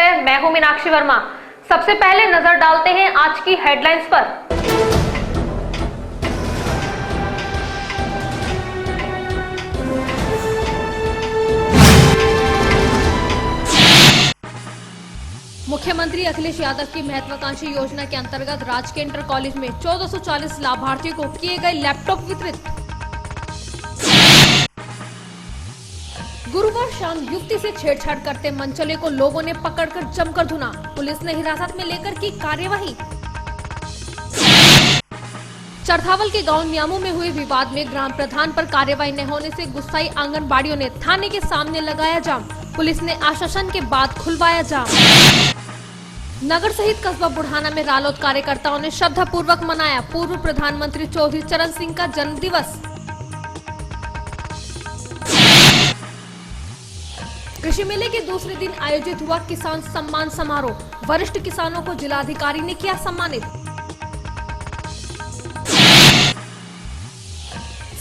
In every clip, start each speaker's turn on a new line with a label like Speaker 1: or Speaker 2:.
Speaker 1: है, मैं हूं मीनाक्षी वर्मा। सबसे पहले नजर डालते हैं आज की हेडलाइंस पर। मुख्यमंत्री अखिलेश यादव की महत्वाकांक्षी योजना के अंतर्गत राजकीय इंटर कॉलेज में 1440 लाभार्थियों को किए गए लैपटॉप वितरित। गुरुवार शाम युवती से छेड़छाड़ करते मनचले को लोगों ने पकड़कर जमकर धुना, पुलिस ने हिरासत में लेकर की कार्यवाही। चरथावल के गांव न्यामू में हुए विवाद में ग्राम प्रधान पर कार्रवाई न होने से गुस्साई आंगनबाड़ियों ने थाने के सामने लगाया जाम, पुलिस ने आश्वासन के बाद खुलवाया जाम। नगर सहित कस्बा बुढ़ाना में रालोद कार्यकर्ताओं ने श्रद्धापूर्वक मनाया पूर्व प्रधानमंत्री चौधरी चरण सिंह का जन्म दिवस। कृषि मेले के दूसरे दिन आयोजित हुआ किसान सम्मान समारोह, वरिष्ठ किसानों को जिलाधिकारी ने किया सम्मानित।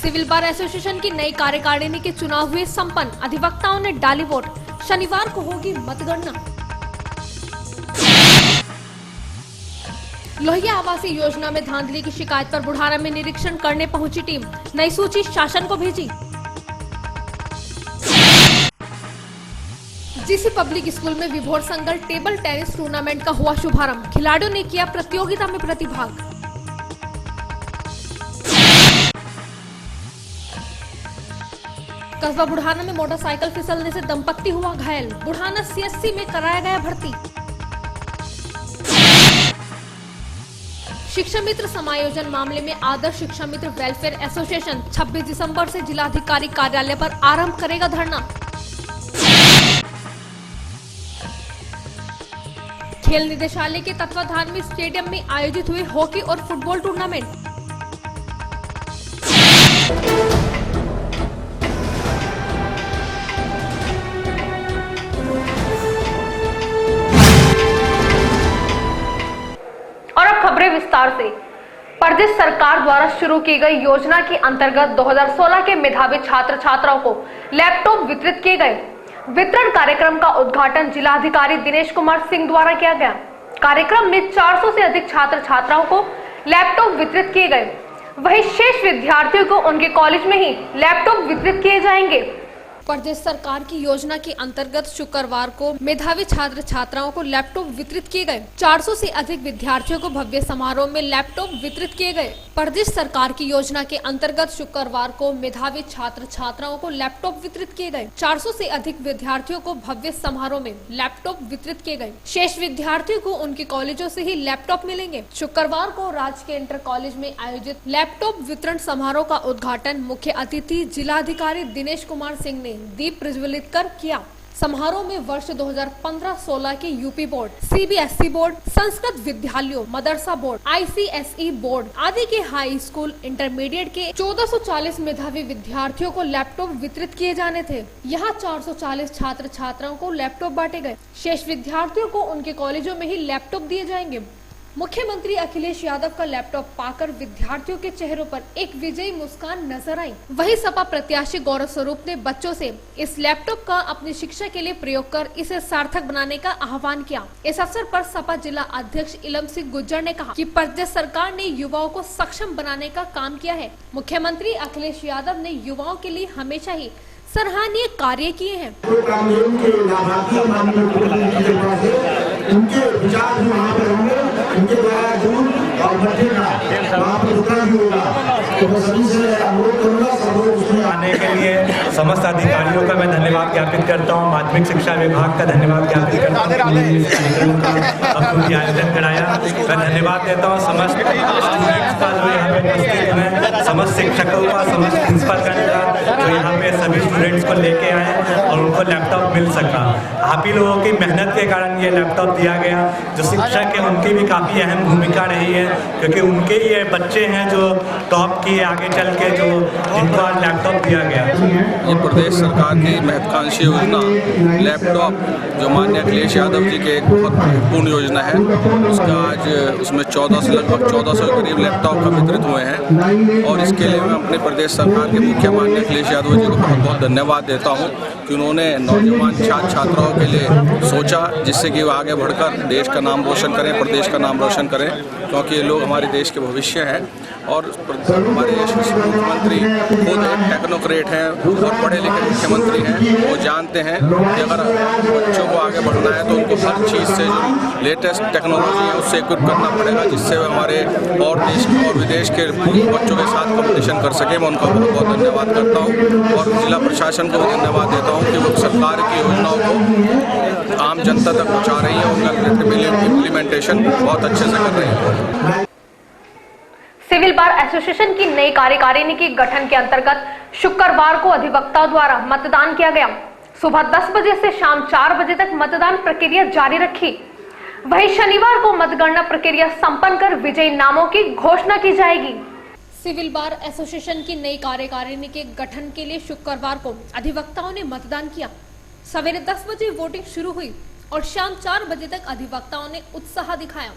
Speaker 1: सिविल बार एसोसिएशन की नई कार्यकारिणी के चुनाव हुए संपन्न, अधिवक्ताओं ने डाली वोट, शनिवार को होगी मतगणना। लोहिया आवासीय योजना में धांधली की शिकायत पर बुढ़ाना में निरीक्षण करने पहुंची टीम, नई सूची शासन को भेजी। जीसी पब्लिक स्कूल में विभोर संगल टेबल टेनिस टूर्नामेंट का हुआ शुभारंभ, खिलाड़ियों ने किया प्रतियोगिता में प्रतिभाग। कस्बा बुढ़ाना में मोटरसाइकिल फिसलने से दंपत्ति हुआ घायल, बुढ़ाना सीएससी में कराया गया भर्ती। शिक्षा मित्र समायोजन मामले में आदर्श शिक्षा मित्र वेलफेयर एसोसिएशन 26 दिसंबर से जिलाधिकारी कार्यालय पर आरंभ करेगा धरना। खेल निदेशालय के तत्वाधान में स्टेडियम में आयोजित हुए हॉकी और फुटबॉल टूर्नामेंट। और अब खबरें विस्तार से। प्रदेश सरकार द्वारा शुरू की गई योजना के अंतर्गत 2016 के मेधावी छात्र छात्राओं को लैपटॉप वितरित किए गए। वितरण कार्यक्रम का उद्घाटन जिलाधिकारी दिनेश कुमार सिंह द्वारा किया गया। कार्यक्रम में 400 से अधिक छात्र छात्राओं को लैपटॉप वितरित किए गए। वहीं शेष विद्यार्थियों को उनके कॉलेज में ही लैपटॉप वितरित किए जाएंगे। प्रदेश सरकार की योजना के अंतर्गत शुक्रवार को मेधावी छात्र छात्राओं को लैपटॉप वितरित किए गए। 400 से अधिक विद्यार्थियों को भव्य समारोह में लैपटॉप वितरित किए गए। प्रदेश सरकार की योजना के अंतर्गत शुक्रवार को मेधावी छात्र छात्राओं को लैपटॉप वितरित किए गए। 400 से अधिक विद्यार्थियों को भव्य समारोह में लैपटॉप वितरित किए गए। शेष विद्यार्थियों को उनके कॉलेजों से ही लैपटॉप मिलेंगे। शुक्रवार को राजकीय इंटर कॉलेज में आयोजित लैपटॉप वितरण समारोह का उद्घाटन मुख्य अतिथि जिलाधिकारी दिनेश कुमार सिंह ने दीप प्रज्वलित कर किया। समारोह में वर्ष 2015-16 के UP board, CBSE board, Sanskrit विद्यालयों, मदरसा बोर्ड, आईसीएसई बोर्ड आदि के हाई स्कूल इंटरमीडिएट के 1440 मेधावी विद्यार्थियों को लैपटॉप वितरित किए जाने थे। यहाँ 440 छात्र छात्राओं को लैपटॉप बांटे गए। शेष विद्यार्थियों को उनके कॉलेजों में ही लैपटॉप दिए जाएंगे। मुख्यमंत्री अखिलेश यादव का लैपटॉप पाकर विद्यार्थियों के चेहरों पर एक विजयी मुस्कान नजर आई। वहीं सपा प्रत्याशी गौरव स्वरूप ने बच्चों से इस लैपटॉप का अपनी शिक्षा के लिए प्रयोग कर इसे सार्थक बनाने का आह्वान किया। इस अवसर पर सपा जिला अध्यक्ष इलम सिंह गुज्जर ने कहा कि प्रदेश सरकार ने युवाओं को सक्षम बनाने का काम किया है। मुख्यमंत्री अखिलेश यादव ने युवाओं के लिए हमेशा ही सराहनीय कार्य किए हैं।
Speaker 2: उनके विचार भी वहाँ पर होंगे, उनके द्वारा जरूर और बढ़ेगा, वहाँ पर उतना भी होगा। तो मैं सभी से अनुरोध करूँगा, सब लोग उसमें
Speaker 3: आने के लिए समस्त अधिकारियों का मैं धन्यवाद ज्ञापित करता हूँ। माध्यमिक शिक्षा विभाग का धन्यवाद ज्ञापित करता हूँ। आयोजन कराया, मैं धन्यवाद देता हूँ समस्त स्टूडेंट्स का जो यहाँ पे उपस्थित हैं, समस्त शिक्षकों का, समस्त प्रिंसिपल का जो यहाँ पे सभी स्टूडेंट्स को लेके आए और उनको लैपटॉप मिल सका। आप ही लोगों की मेहनत के कारण ये लैपटॉप दिया गया। जो शिक्षक है उनकी भी काफ़ी अहम भूमिका रही है, क्योंकि उनके ये बच्चे हैं जो टॉप किए आगे चल के, जो जिनको आज लैपटॉप दिया गया।
Speaker 4: ये प्रदेश सरकार की महत्वाकांक्षी योजना लैपटॉप जो माननीय अखिलेश यादव जी के एक बहुत महत्वपूर्ण योजना है, उसका आज उसमें 14 से लगभग 1400 के करीब लैपटॉप का वितरित हुए हैं। और इसके लिए मैं अपने प्रदेश सरकार के मुख्य माननीय अखिलेश यादव जी को बहुत बहुत धन्यवाद देता हूँ कि उन्होंने नौजवान छात्र छात्राओं के लिए सोचा, जिससे कि वो आगे बढ़कर देश का नाम रोशन करें, प्रदेश का नाम रोशन करें, क्योंकि ये लोग हमारे देश के भविष्य हैं। और हमारे देश के मुख्यमंत्री खुद एक टेक्नोक्रेट हैं और पढ़े लिखे मुख्यमंत्री हैं। वो जानते हैं कि अगर बच्चों को आगे बढ़ना है तो उनको हर चीज़ से जो लेटेस्ट टेक्नोलॉजी है उससे इक्विप करना पड़ेगा, जिससे वे हमारे और देश और विदेश के बच्चों के साथ कंपटीशन कर सकें। मैं उनका बहुत बहुत धन्यवाद करता हूँ और जिला प्रशासन को भी धन्यवाद देता हूँ कि वो सरकार की योजनाओं को आम जनता तक पहुँचा रही है, उनका इम्प्लीमेंटेशन बहुत अच्छे से कर रही है।
Speaker 1: सिविल बार एसोसिएशन की नई कार्यकारिणी के गठन के अंतर्गत शुक्रवार को अधिवक्ताओं द्वारा मतदान किया गया। सुबह 10 बजे से शाम 4 बजे तक मतदान प्रक्रिया जारी रखी। वहीं शनिवार को मतगणना प्रक्रिया संपन्न कर विजयी नामों की घोषणा की जाएगी। सिविल बार एसोसिएशन की नई कार्यकारिणी के गठन के लिए शुक्रवार को अधिवक्ताओं ने मतदान किया। सवेरे 10 बजे वोटिंग शुरू हुई और शाम 4 बजे तक अधिवक्ताओं ने उत्साह दिखाया।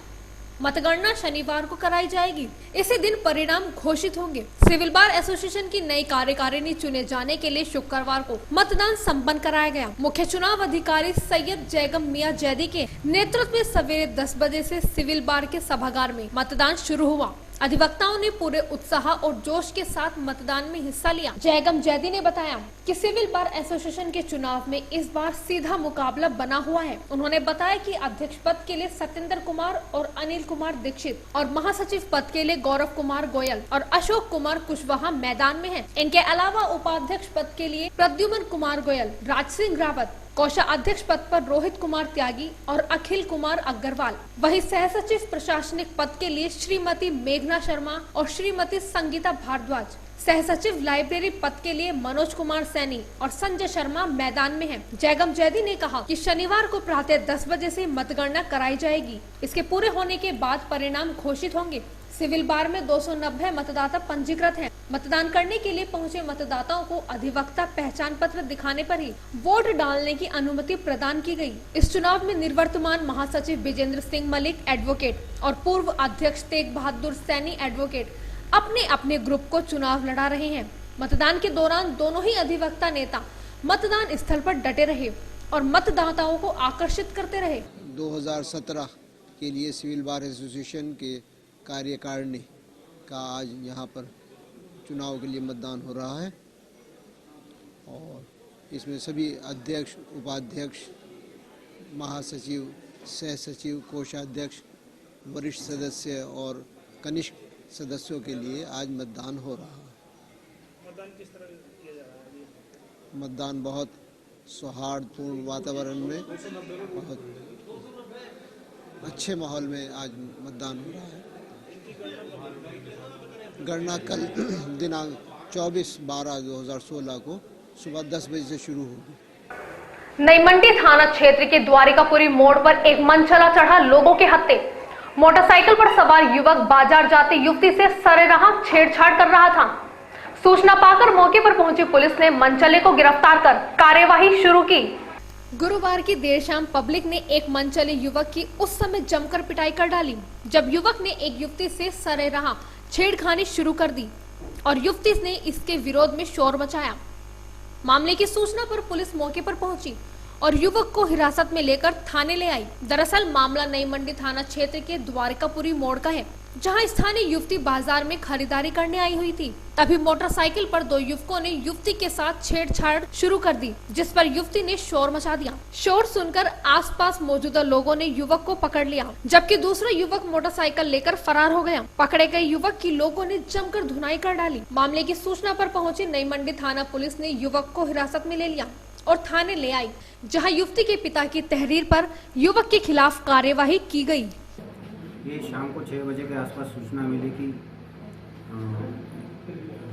Speaker 1: मतगणना शनिवार को कराई जाएगी। इसी दिन परिणाम घोषित होंगे। सिविल बार एसोसिएशन की नई कार्यकारिणी चुने जाने के लिए शुक्रवार को मतदान संपन्न कराया गया। मुख्य चुनाव अधिकारी सैयद जैगम मियां जैदी के नेतृत्व में सवेरे 10 बजे से सिविल बार के सभागार में मतदान शुरू हुआ। अधिवक्ताओं ने पूरे उत्साह और जोश के साथ मतदान में हिस्सा लिया। जैगम जैदी ने बताया कि सिविल बार एसोसिएशन के चुनाव में इस बार सीधा मुकाबला बना हुआ है। उन्होंने बताया कि अध्यक्ष पद के लिए सत्येंद्र कुमार और अनिल कुमार दीक्षित और महासचिव पद के लिए गौरव कुमार गोयल और अशोक कुमार कुशवाहा मैदान में हैं। इनके अलावा उपाध्यक्ष पद के लिए प्रद्युमन कुमार गोयल, राज सिंह रावत, कोषाध्यक्ष पद पर रोहित कुमार त्यागी और अखिल कुमार अग्रवाल। वहीं सहसचिव प्रशासनिक पद के लिए श्रीमती मेघना शर्मा और श्रीमती संगीता भारद्वाज, सहसचिव लाइब्रेरी पद के लिए मनोज कुमार सैनी और संजय शर्मा मैदान में हैं। जैगम जैदी ने कहा कि शनिवार को प्रातः 10 बजे से मतगणना कराई जाएगी। इसके पूरे होने के बाद परिणाम घोषित होंगे। सिविल बार में 290 मतदाता पंजीकृत हैं। मतदान करने के लिए पहुंचे मतदाताओं को अधिवक्ता पहचान पत्र दिखाने पर ही वोट डालने की अनुमति प्रदान की गई। इस चुनाव में निवर्तमान महासचिव विजेंद्र सिंह मलिक एडवोकेट और पूर्व अध्यक्ष तेग बहादुर सैनी एडवोकेट अपने अपने ग्रुप को चुनाव लड़ा रहे हैं। मतदान के दौरान दोनों ही अधिवक्ता नेता मतदान स्थल पर डटे रहे और मतदाताओं को आकर्षित करते रहे।
Speaker 5: 2017 के लिए सिविल बार एसोसिएशन के कार्यकारिणी का आज यहाँ पर चुनाव के लिए मतदान हो रहा है और इसमें सभी अध्यक्ष, उपाध्यक्ष, महासचिव, सहसचिव, कोषाध्यक्ष, वरिष्ठ सदस्य और कनिष्ठ सदस्यों के लिए आज मतदान हो रहा है।
Speaker 6: मतदान किस तरह किया जा रहा है?
Speaker 5: मतदान बहुत सौहार्दपूर्ण वातावरण में, बहुत अच्छे माहौल में आज मतदान हो रहा है। गणना कल दिनांक 24/12/2016 को सुबह 10 बजे से शुरू होगी।
Speaker 1: नई मंडी थाना क्षेत्र के द्वारिकापुरी मोड़ पर एक मनचला चढ़ा लोगों के हत्थे। मोटरसाइकिल पर सवार युवक बाजार जाते युवती से सरेराह छेड़छाड़ कर रहा था। सूचना पाकर मौके पर पहुंची पुलिस ने मनचले को गिरफ्तार कर कार्यवाही शुरू की। गुरुवार की देर शाम पब्लिक ने एक मनचले युवक की उस समय जमकर पिटाई कर डाली जब युवक ने एक युवती से सरेराह छेड़खानी शुरू कर दी और युवती ने इसके विरोध में शोर मचाया। मामले की सूचना पर पुलिस मौके पर पहुंची और युवक को हिरासत में लेकर थाने ले आई। दरअसल मामला नई मंडी थाना क्षेत्र के द्वारिकापुरी मोड़ का है, जहां स्थानीय युवती बाजार में खरीदारी करने आई हुई थी। तभी मोटरसाइकिल पर 2 युवकों ने युवती के साथ छेड़छाड़ शुरू कर दी, जिस पर युवती ने शोर मचा दिया। शोर सुनकर आसपास मौजूदा लोगों ने युवक को पकड़ लिया, जबकि दूसरा युवक मोटरसाइकिल लेकर फरार हो गया। पकड़े गए युवक की लोगों ने जमकर धुनाई कर डाली। मामले की सूचना पर पहुंची नई मंडी थाना पुलिस ने युवक को हिरासत में ले लिया और थाने ले आई, जहां युवती के पिता की तहरीर पर युवक के खिलाफ कार्यवाही की गई।
Speaker 6: ये शाम को 6 बजे के आसपास सूचना मिली कि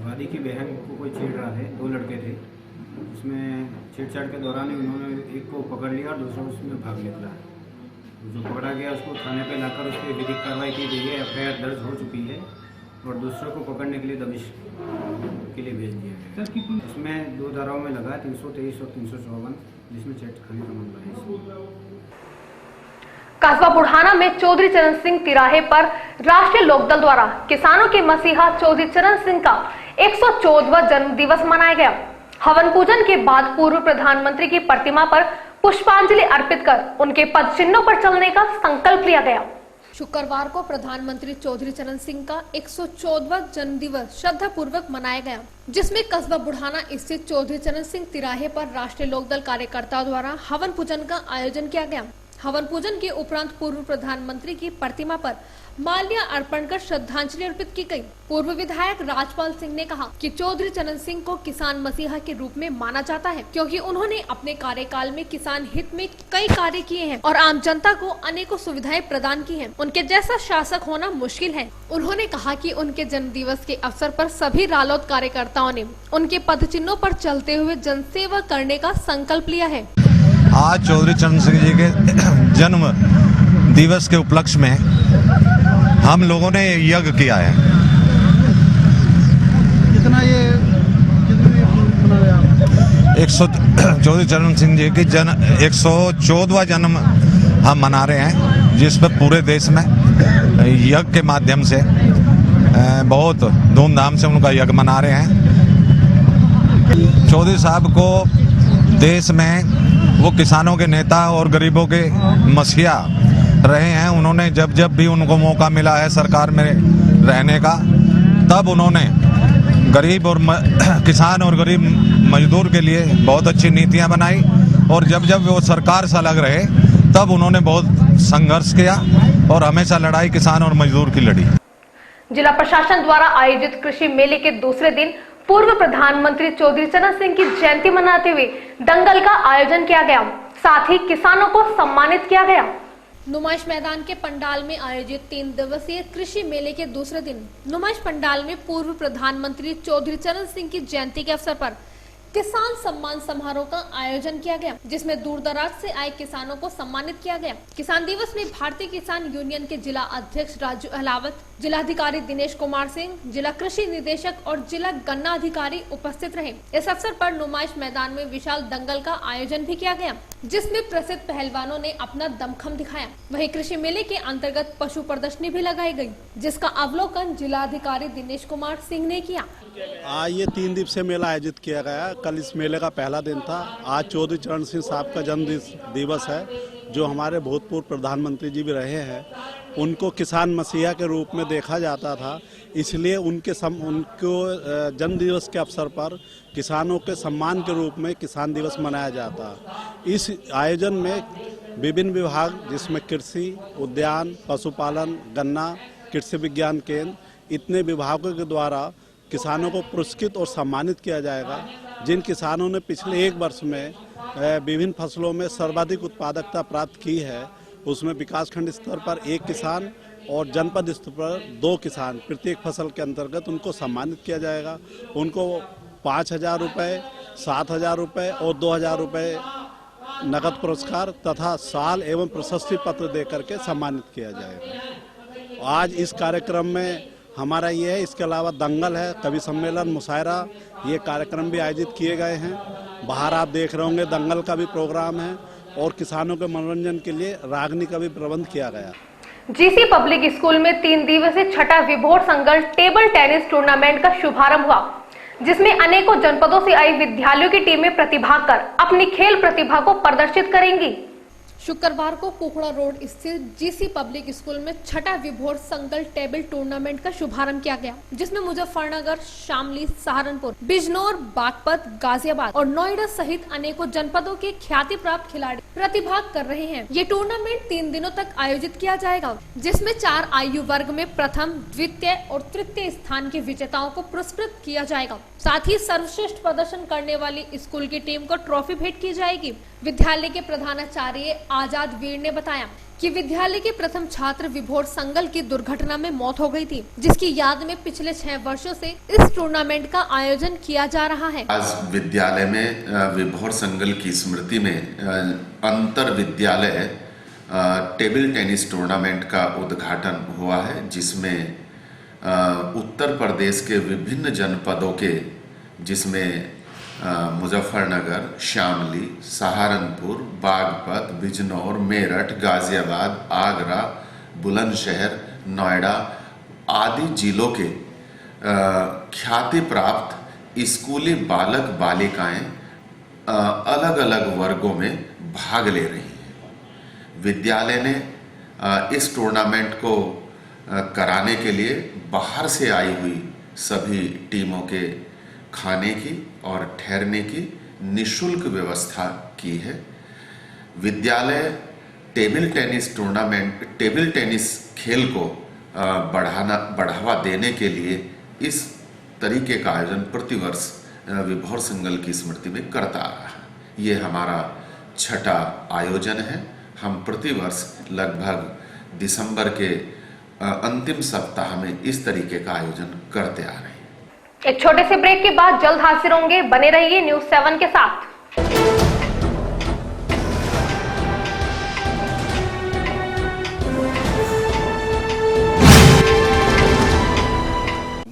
Speaker 6: वादी की बहन को कोई छेड़ रहा है। 2 लड़के थे, उसमें छेड़छाड़ के दौरान ही उन्होंने एक को पकड़ लिया और दूसरा उसमें भाग निकला। जो पकड़ा गया उसको थाने पे लाकर उस पर विधिक कार्रवाई की गई है। FIR दर्ज हो चुकी है और दूसरों को पकड़ने के लिए दबिश के लिए भेज दिया गया। इसमें 2 धाराओं में लगा 323 और 354, जिसमें छेड़खानी का मामला है।
Speaker 1: कस्बा बुढ़ाना में चौधरी चरण सिंह तिराहे पर राष्ट्रीय लोकदल द्वारा किसानों के मसीहा चौधरी चरण सिंह का 114वां जन्म दिवस मनाया गया। हवन पूजन के बाद पूर्व प्रधानमंत्री की प्रतिमा पर पुष्पांजलि अर्पित कर उनके पद चिन्हों पर चलने का संकल्प लिया गया। शुक्रवार को प्रधानमंत्री चौधरी चरण सिंह का 114वां जन्म दिवस श्रद्धा पूर्वक मनाया गया, जिसमें कस्बा बुढ़ाना स्थित चौधरी चरण सिंह तिराहे पर राष्ट्रीय लोकदल कार्यकर्ताओं द्वारा हवन पूजन का आयोजन किया गया। हवन पूजन के उपरांत पूर्व प्रधानमंत्री की प्रतिमा पर माल्या अर्पण कर श्रद्धांजलि अर्पित की गई। पूर्व विधायक राजपाल सिंह ने कहा कि चौधरी चरण सिंह को किसान मसीहा के रूप में माना जाता है, क्योंकि उन्होंने अपने कार्यकाल में किसान हित में कई कार्य किए हैं और आम जनता को अनेकों सुविधाएं प्रदान की हैं। उनके जैसा शासक होना मुश्किल है। उन्होंने कहा कि उनके जन्म दिवस के अवसर पर सभी रालोद कार्यकर्ताओं ने उनके पद चिन्हों पर चलते हुए जनसेवा करने का संकल्प लिया है।
Speaker 7: आज चौधरी चरण सिंह जी के जन्म दिवस के उपलक्ष्य में हम लोगों ने यज्ञ किया है।
Speaker 8: कितना ये
Speaker 7: चौधरी चरण सिंह जी की 114वां जन्म हम मना रहे हैं, जिस पर पूरे देश में यज्ञ के माध्यम से बहुत धूमधाम से उनका यज्ञ मना रहे हैं। चौधरी साहब को देश में वो किसानों के नेता और गरीबों के मसीहा रहे हैं। उन्होंने जब जब भी उनको मौका मिला है सरकार में रहने का, तब उन्होंने गरीब और किसान और गरीब मजदूर के लिए बहुत अच्छी नीतियां बनाई, और जब जब वो सरकार से अलग रहे तब उन्होंने बहुत संघर्ष किया और हमेशा लड़ाई किसान और मजदूर की लड़ी।
Speaker 1: जिला प्रशासन द्वारा आयोजित कृषि मेले के दूसरे दिन पूर्व प्रधानमंत्री चौधरी चरण सिंह की जयंती मनाते हुए दंगल का आयोजन किया गया, साथ ही किसानों को सम्मानित किया गया। नुमाइश मैदान के पंडाल में आयोजित 3 दिवसीय कृषि मेले के दूसरे दिन नुमाइश पंडाल में पूर्व प्रधानमंत्री चौधरी चरण सिंह की जयंती के अवसर पर किसान सम्मान समारोह का आयोजन किया गया, जिसमें दूर दराज से आए किसानों को सम्मानित किया गया। किसान दिवस में भारतीय किसान यूनियन के जिला अध्यक्ष राजू अहलावत, जिलाधिकारी दिनेश कुमार सिंह, जिला कृषि निदेशक और जिला गन्ना अधिकारी उपस्थित रहे। इस अवसर पर नुमाइश मैदान में विशाल दंगल का आयोजन भी किया गया, जिसमें प्रसिद्ध पहलवानों ने अपना दमखम दिखाया। वहीं कृषि मेले के अंतर्गत पशु प्रदर्शनी भी लगाई गई, जिसका अवलोकन जिलाधिकारी दिनेश कुमार सिंह ने किया।
Speaker 8: आज ये 3 दिवसीय मेला आयोजित किया गया। कल इस मेले का पहला दिन था। आज चौधरी चरण सिंह साहब का जन्म दिवस है, जो हमारे भूतपूर्व प्रधानमंत्री जी भी रहे हैं। उनको किसान मसीहा के रूप में देखा जाता था, इसलिए उनको जन्म दिवस के अवसर पर किसानों के सम्मान के रूप में किसान दिवस मनाया जाता। इस आयोजन में विभिन्न विभाग, जिसमें कृषि, उद्यान, पशुपालन, गन्ना, कृषि विज्ञान केंद्र, इतने विभागों के द्वारा किसानों को पुरस्कृत और सम्मानित किया जाएगा। जिन किसानों ने पिछले 1 वर्ष में विभिन्न फसलों में सर्वाधिक उत्पादकता प्राप्त की है, उसमें विकासखंड स्तर पर 1 किसान और जनपद स्तर पर 2 किसान प्रत्येक फसल के अंतर्गत उनको सम्मानित किया जाएगा। उनको 5,000 रुपये, 7,000 रुपये और 2,000 रुपये नकद पुरस्कार तथा साल एवं प्रशस्ति पत्र देकर के सम्मानित किया जाएगा। आज इस कार्यक्रम में हमारा ये है। इसके अलावा दंगल है, कवि सम्मेलन, मुशायरा, ये कार्यक्रम भी आयोजित किए गए हैं। बाहर आप देख रहे होंगे दंगल का भी प्रोग्राम है, और किसानों के मनोरंजन के लिए रागनी का भी प्रबंध किया गया।
Speaker 1: जीसी पब्लिक स्कूल में 3 दिवसीय छठा विभोर संगल टेबल टेनिस टूर्नामेंट का शुभारंभ हुआ, जिसमें अनेकों जनपदों से आई विद्यालयों की टीमें प्रतिभाग कर अपनी खेल प्रतिभा को प्रदर्शित करेंगी। शुक्रवार को कुकड़ा रोड स्थित जीसी पब्लिक स्कूल में छठा विभोर संगल टेबल टूर्नामेंट का शुभारंभ किया गया, जिसमें मुजफ्फरनगर, शामली, सहारनपुर, बिजनौर, बागपत, गाजियाबाद और नोएडा सहित अनेकों जनपदों के ख्याति प्राप्त खिलाड़ी प्रतिभाग कर रहे हैं। ये टूर्नामेंट 3 दिनों तक आयोजित किया जाएगा, जिसमें 4 आयु वर्ग में प्रथम, द्वितीय और तृतीय स्थान के विजेताओं को पुरस्कृत किया जाएगा। साथ ही सर्वश्रेष्ठ प्रदर्शन करने वाली स्कूल की टीम को ट्रॉफी भेंट की जाएगी। विद्यालय के प्रधानाचार्य आजाद वीर ने बताया कि विद्यालय के प्रथम छात्र विभोर संगल की दुर्घटना में मौत हो गई थी, जिसकी याद में पिछले 6 वर्षों से इस टूर्नामेंट का आयोजन किया जा रहा है।
Speaker 9: आज विद्यालय में विभोर संगल की स्मृति में अंतर विद्यालय टेबल टेनिस टूर्नामेंट का उद्घाटन हुआ है, जिसमें उत्तर प्रदेश के विभिन्न जनपदों के, जिसमें मुजफ्फरनगर, शामली, सहारनपुर, बागपत, बिजनौर, मेरठ, गाजियाबाद, आगरा, बुलंदशहर, नोएडा आदि जिलों के ख्याति प्राप्त स्कूली बालक बालिकाएं अलग अलग वर्गों में भाग ले रही हैं। विद्यालय ने इस टूर्नामेंट को कराने के लिए बाहर से आई हुई सभी टीमों के खाने की और ठहरने की निःशुल्क व्यवस्था की है। विद्यालय टेबल टेनिस खेल को बढ़ावा देने के लिए इस तरीके का आयोजन प्रतिवर्ष विभोर संगल की स्मृति में करता आ रहा है। ये हमारा छठा आयोजन है। हम प्रतिवर्ष लगभग दिसंबर के अंतिम सप्ताह में इस तरीके का आयोजन करते आ रहे हैं।
Speaker 1: एक छोटे से ब्रेक के बाद जल्द हाजिर होंगे, बने रहिए न्यूज़ 7 के साथ।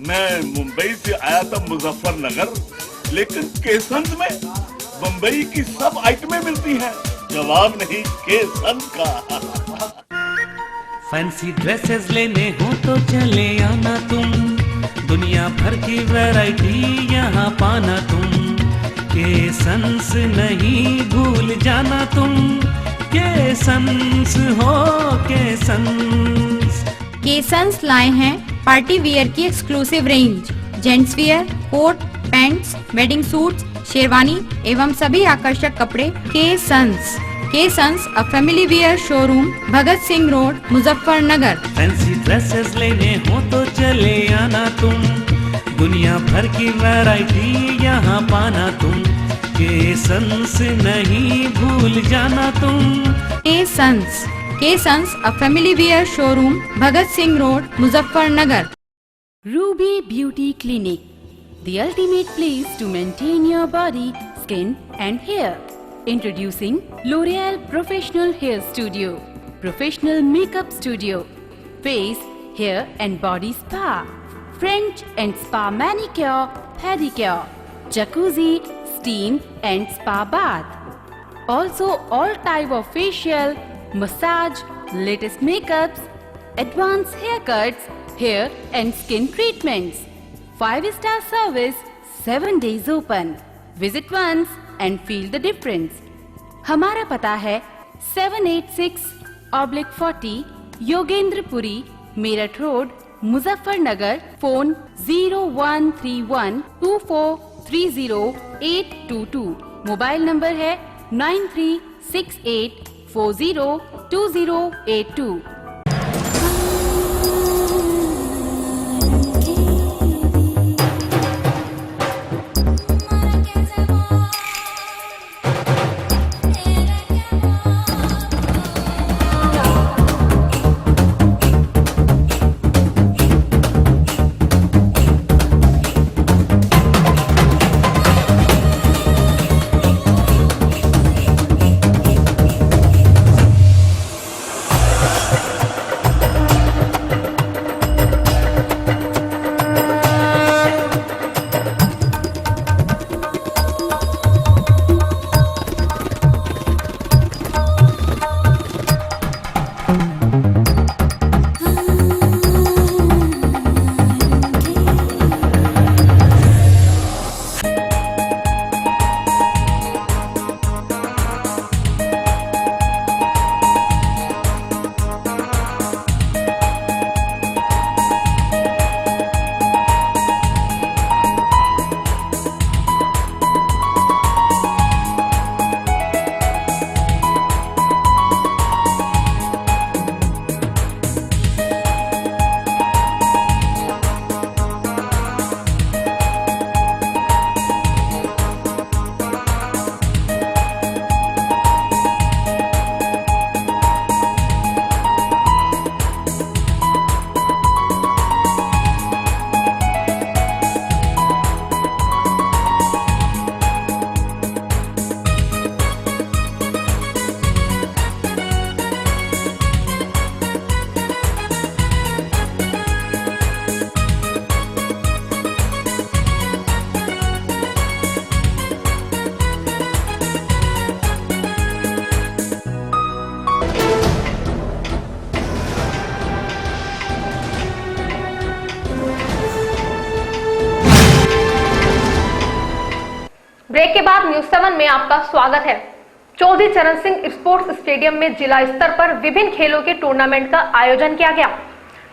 Speaker 10: मैं मुंबई से आया था मुजफ्फरनगर, लेकिन केसंस में मुंबई की सब आइटमें मिलती हैं। जवाब नहीं केसंस का।
Speaker 11: फैंसी ड्रेसेस लेने हो तो चले आना तुम, दुनिया भर की वैरायटी यहाँ पाना तुम। केसंस नहीं भूल जाना तुम, केसंस हो केसंस।
Speaker 12: केसंस लाए हैं पार्टी वियर की exclusive range, gents wear, coat, pants, wedding suits, sherwani एवं सभी आकर्षक कपड़े। Kesons a family wear showroom, Bhagat Singh road, Muzaffarnagar.
Speaker 11: Fancy dresses लेने हो तो चले आना तुम, दुनिया भर की वैरायटी यहाँ पाना तुम। केसंस नहीं भूल जाना तुम।
Speaker 12: Kesons a family wear showroom, Bhagat Singh road, Muzaffarnagar.
Speaker 13: Ruby Beauty Clinic, the ultimate place to maintain your body, skin and hair. Introducing L'Oreal Professional Hair Studio, Professional Makeup Studio, Face, Hair and Body Spa, French and Spa Manicure, Pedicure, Jacuzzi, Steam and Spa Bath. Also all type of facial, massage, latest makeups, advanced haircuts, hair and skin treatments. 5-star service, 7 days open. Visit once and feel the difference. हमारा पता है 786/40 Yogendrapuri, Meerut road, Muzaffarnagar. Phone 013124308222। Mobile number है 9368402082।
Speaker 1: Break के बाद news 7 में आपका स्वागत है। चौधरी चरण सिंह स्पोर्ट्स स्टेडियम में जिला स्तर पर विभिन्न खेलों के टूर्नामेंट का आयोजन किया गया।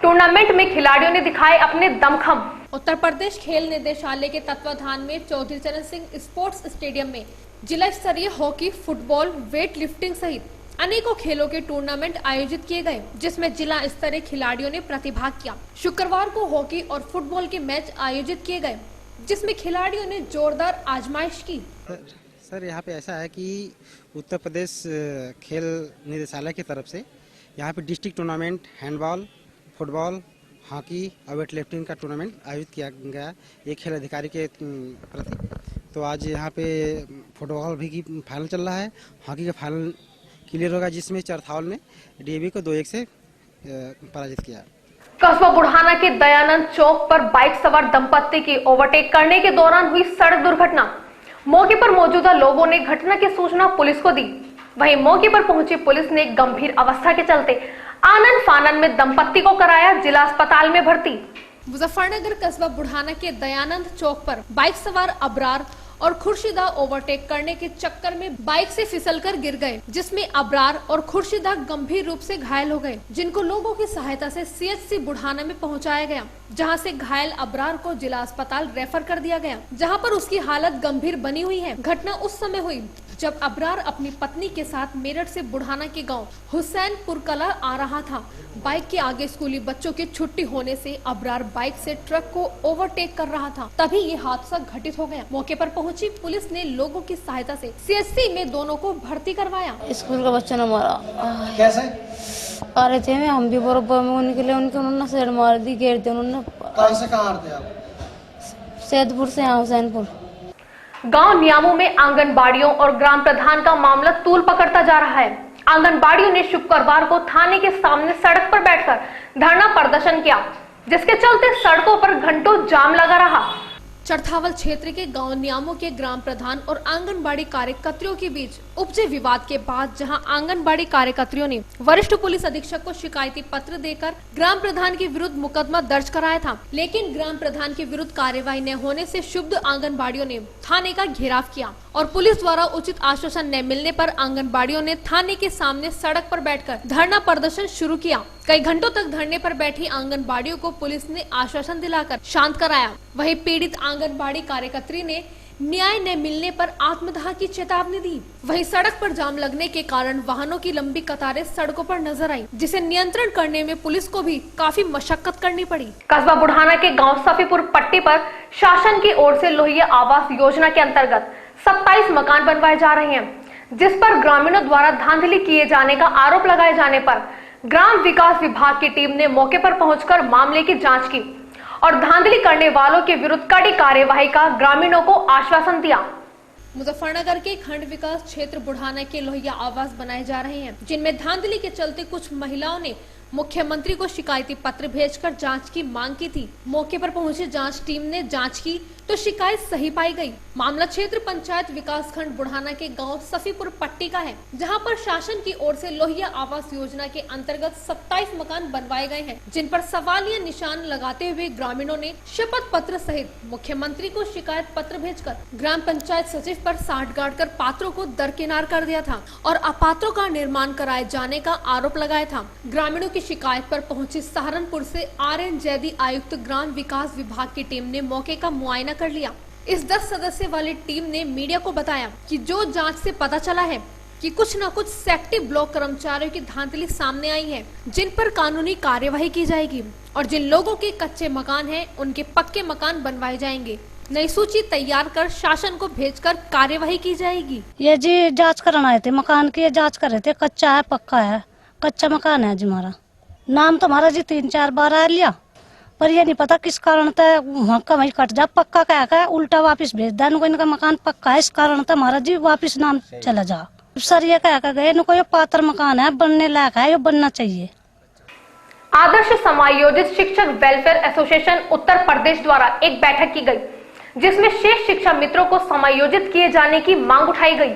Speaker 1: टूर्नामेंट में खिलाड़ियों ने दिखाए अपने दमखम। उत्तर प्रदेश खेल निदेशालय के तत्वाधान में चौधरी चरण सिंह स्पोर्ट्स स्टेडियम में जिला स्तरीय हॉकी, फुटबॉल, वेट लिफ्टिंग सहित अनेकों खेलों के टूर्नामेंट आयोजित किए गए, जिसमें जिला स्तरीय खिलाड़ियों ने प्रतिभाग किया। शुक्रवार को हॉकी और फुटबॉल के मैच आयोजित किए गए, जिसमें खिलाड़ियों ने जोरदार आजमाइश की।
Speaker 14: सर यहाँ पे ऐसा है कि उत्तर प्रदेश खेल निदेशालय की तरफ से यहाँ पे district tournament handball, football, hockey और वेट लिफ्टिंग का टूर्नामेंट आयोजित किया गया एक खेल अधिकारी के प्रति। तो आज यहाँ पे फुटबॉल भी की फाइनल चल रहा है, हॉकी का फाइनल क्लियर होगा, जिसमें चरथावल ने डीएवी को 2-1 से पराजित किया।
Speaker 1: कस्बा बुढ़ाना के दयानंद चौक पर बाइक सवार दंपत्ति की ओवरटेक करने के दौरान हुई सड़क दुर्घटना। मौके पर मौजूदा लोगों ने घटना की सूचना पुलिस को दी। वहीं मौके पर पहुंची पुलिस ने गंभीर अवस्था के चलते आनंद फानन में दंपत्ति को कराया जिला अस्पताल में भर्ती। मुजफ्फरनगर कस्बा बुढ़ाना के दयानंद चौक पर बाइक सवार अबरार और खुर्शीदा ओवरटेक करने के चक्कर में बाइक से फिसलकर गिर गए, जिसमें अबरार और खुर्शीदा गंभीर रूप से घायल हो गए, जिनको लोगों की सहायता से सीएचसी बुढ़ाना में पहुंचाया गया, जहां से घायल अबरार को जिला अस्पताल रेफर कर दिया गया, जहां पर उसकी हालत गंभीर बनी हुई है। घटना उस समय हुई जब अबरार अपनी पत्नी के साथ मेरठ से बुढ़ाना के गांव हुसैनपुर कला आ रहा था। बाइक के आगे स्कूली बच्चों की छुट्टी होने से अबरार बाइक से ट्रक को ओवरटेक कर रहा था, तभी ये हादसा घटित हो गया। मौके पर पहुंची पुलिस ने लोगों की सहायता से सीएचसी में दोनों को भर्ती करवाया।
Speaker 15: स्कूल का बच्चा ने मारा।
Speaker 14: कैसे
Speaker 15: आ रहे थे हम भी बराबर में उनके लिए उन्होंने सेड मार दी, घेर दी उन्होंने।
Speaker 14: कहाँ से कहाँ आते आप?
Speaker 15: सैदपुर से यहाँ हुसैनपुर।
Speaker 1: गांव नियामों में आंगनबाड़ियों और ग्राम प्रधान का मामला तूल पकड़ता जा रहा है। आंगनबाड़ियों ने शुक्रवार को थाने के सामने सड़क पर बैठकर धरना प्रदर्शन किया, जिसके चलते सड़कों पर घंटों जाम लगा रहा। चरथावल क्षेत्र के गांव नियामों के ग्राम प्रधान और आंगनबाड़ी कार्यकर्तियों के बीच उपजे विवाद के बाद जहां आंगनबाड़ी कार्यकर्तियों ने वरिष्ठ पुलिस अधीक्षक को शिकायती पत्र देकर ग्राम प्रधान के विरुद्ध मुकदमा दर्ज कराया था, लेकिन ग्राम प्रधान के विरुद्ध कार्यवाही न होने से क्षुब्ध आंगनबाड़ियों ने थाने का घेराव किया और पुलिस द्वारा उचित आश्वासन न मिलने पर आंगनबाड़ियों ने थाने के सामने सड़क पर बैठकर धरना प्रदर्शन शुरू किया। कई घंटों तक धरने पर बैठी आंगनबाड़ियों को पुलिस ने आश्वासन दिलाकर शांत कराया। वहीं पीड़ित आंगनबाड़ी कार्यकर्त्री ने न्याय न मिलने पर आत्मदाह की चेतावनी दी। वहीं सड़क पर जाम लगने के कारण वाहनों की लंबी कतारें सड़कों पर नजर आई, जिसे नियंत्रण करने में पुलिस को भी काफी मशक्कत करनी पड़ी। कस्बा बुढ़ाना के गांव सफीपुर पट्टी पर शासन की ओर से लोहिया आवास योजना के अंतर्गत 27 मकान बनवाए जा रहे हैं, जिस पर ग्रामीणों द्वारा धांधली किए जाने का आरोप लगाए जाने पर ग्राम विकास विभाग की टीम ने मौके पर पहुंचकर मामले की जांच की और धांधली करने वालों के विरुद्ध कड़ी कार्यवाही का ग्रामीणों को आश्वासन दिया। मुजफ्फरनगर के खंड विकास क्षेत्र बुढ़ाना के लोहिया आवास बनाए जा रहे हैं, जिनमें धांधली के चलते कुछ महिलाओं ने मुख्यमंत्री को शिकायती पत्र भेजकर जांच की मांग की थी। मौके पर पहुंची जांच टीम ने जांच की तो शिकायत सही पाई गई। मामला क्षेत्र पंचायत विकास खंड बुढ़ाना के गांव सफीपुर पट्टी का है, जहां पर शासन की ओर से लोहिया आवास योजना के अंतर्गत 27 मकान बनवाए गए हैं, जिन पर सवालिया निशान लगाते हुए ग्रामीणों ने शपथ पत्र सहित मुख्यमंत्री को शिकायत पत्र भेजकर ग्राम पंचायत सचिव पर साठगांठ कर पात्रों को दरकिनार कर दिया था और अपात्रों का निर्माण कराए जाने का आरोप लगाया था। ग्रामीणों की शिकायत पर पहुंची सहारनपुर से RN जैदी आयुक्त ग्राम विकास विभाग की टीम ने मौके का मुआयना कर लिया। इस 10 सदस्य वाली टीम ने मीडिया को बताया कि जो जांच से पता चला है कि कुछ न कुछ सेक्टिव ब्लॉक कर्मचारियों की धांधली सामने आई है, जिन पर कानूनी कार्यवाही की जाएगी और जिन लोगों के कच्चे मकान हैं उनके पक्के मकान बनवाए जाएंगे। नई सूची तैयार कर शासन को भेजकर कार्यवाही की जाएगी।
Speaker 15: ये जी जाँच कराना आए थे, मकान की जाँच कर रहे थे, कच्चा है पक्का है, कच्चा मकान है जी। हमारा नाम तो हमारा जी 3-4 बार आ लिया, पर ये नहीं पता किस कारण तक वहाँ का वही कट जा, पक्का क्या उल्टा वापस भेज दिया। इनका मकान पक्का है, इस कारण तक हमारा जी वापस नाम चला जा। सर ये क्या गए, इनको ये पात्र मकान है, बनने लायक है, ये बनना चाहिए।
Speaker 1: आदर्श समायोजित शिक्षक वेलफेयर एसोसिएशन उत्तर प्रदेश द्वारा एक बैठक की गई, जिसमें शेष शिक्षा मित्रों को समायोजित किए जाने की मांग उठाई गई।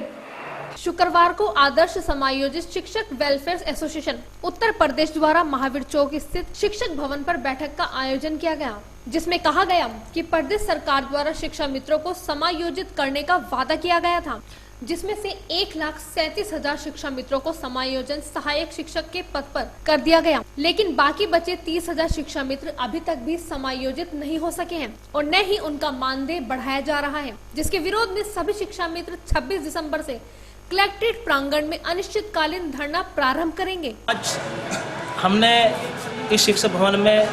Speaker 1: शुक्रवार को आदर्श समायोजित शिक्षक वेलफेयर एसोसिएशन उत्तर प्रदेश द्वारा महावीर चौक स्थित शिक्षक भवन पर बैठक का आयोजन किया गया, जिसमें कहा गया कि प्रदेश सरकार द्वारा शिक्षा मित्रों को समायोजित करने का वादा किया गया था, जिसमें से 1,37,000 शिक्षा मित्रों को समायोजन सहायक शिक्षक के पद पर कर दिया गया, लेकिन बाकी बचे 30,000 शिक्षा मित्र अभी तक भी समायोजित नहीं हो सके हैं और न ही उनका मानदेय बढ़ाया जा रहा है, जिसके विरोध में सभी शिक्षा मित्र 26 दिसंबर से कलेक्ट्रेट प्रांगण में अनिश्चितकालीन धरना प्रारंभ करेंगे।
Speaker 16: आज हमने इस शिक्षक भवन में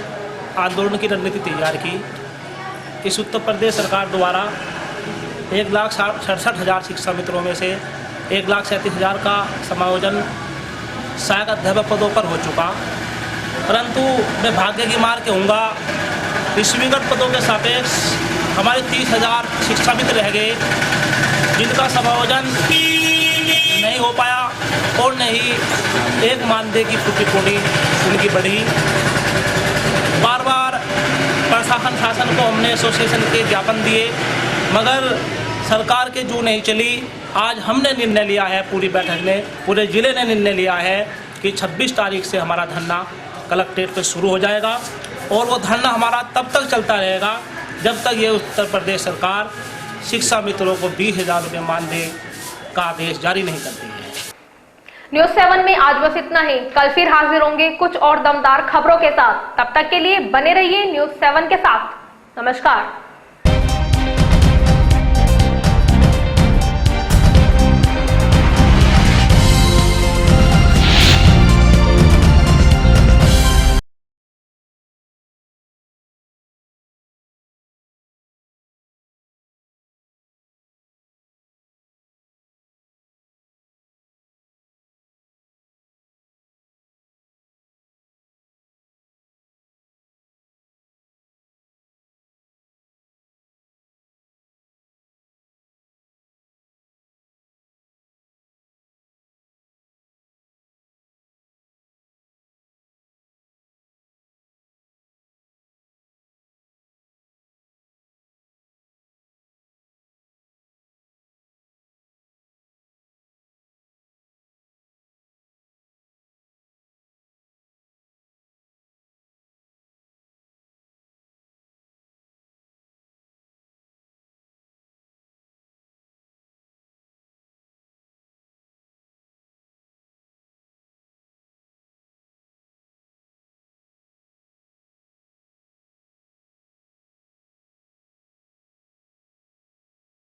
Speaker 16: आंदोलन की रणनीति तैयार की। इस उत्तर प्रदेश सरकार द्वारा 1,67,000 शिक्षा मित्रों में से 1,37,000 का समायोजन सहायक अध्यापक पदों पर हो चुका, परंतु मैं भाग्य की मार कहूँगा इस विगत पदों के सापेक्ष हमारे 30,000 शिक्षा मित्र रह गए, जिनका समायोजन नहीं हो पाया और न ही एक मानदेय की प्रतिपूर्ति उनकी बढ़ी। बार बार प्रशासन शासन को हमने एसोसिएशन के ज्ञापन दिए, मगर सरकार के जो नहीं चली। आज हमने निर्णय लिया है, पूरी बैठक ने, पूरे जिले ने निर्णय लिया है कि 26 तारीख से हमारा धरना कलेक्ट्रेट पे शुरू हो जाएगा और वो धरना हमारा तब तक चलता रहेगा जब तक ये उत्तर प्रदेश सरकार शिक्षा मित्रों को 20,000 रुपये मानदेय का आदेश जारी नहीं करती है।
Speaker 1: न्यूज़ 7 में आज बस इतना ही। कल फिर हाजिर होंगे कुछ और दमदार खबरों के साथ। तब तक के लिए बने रहिए न्यूज़ 7 के साथ। नमस्कार।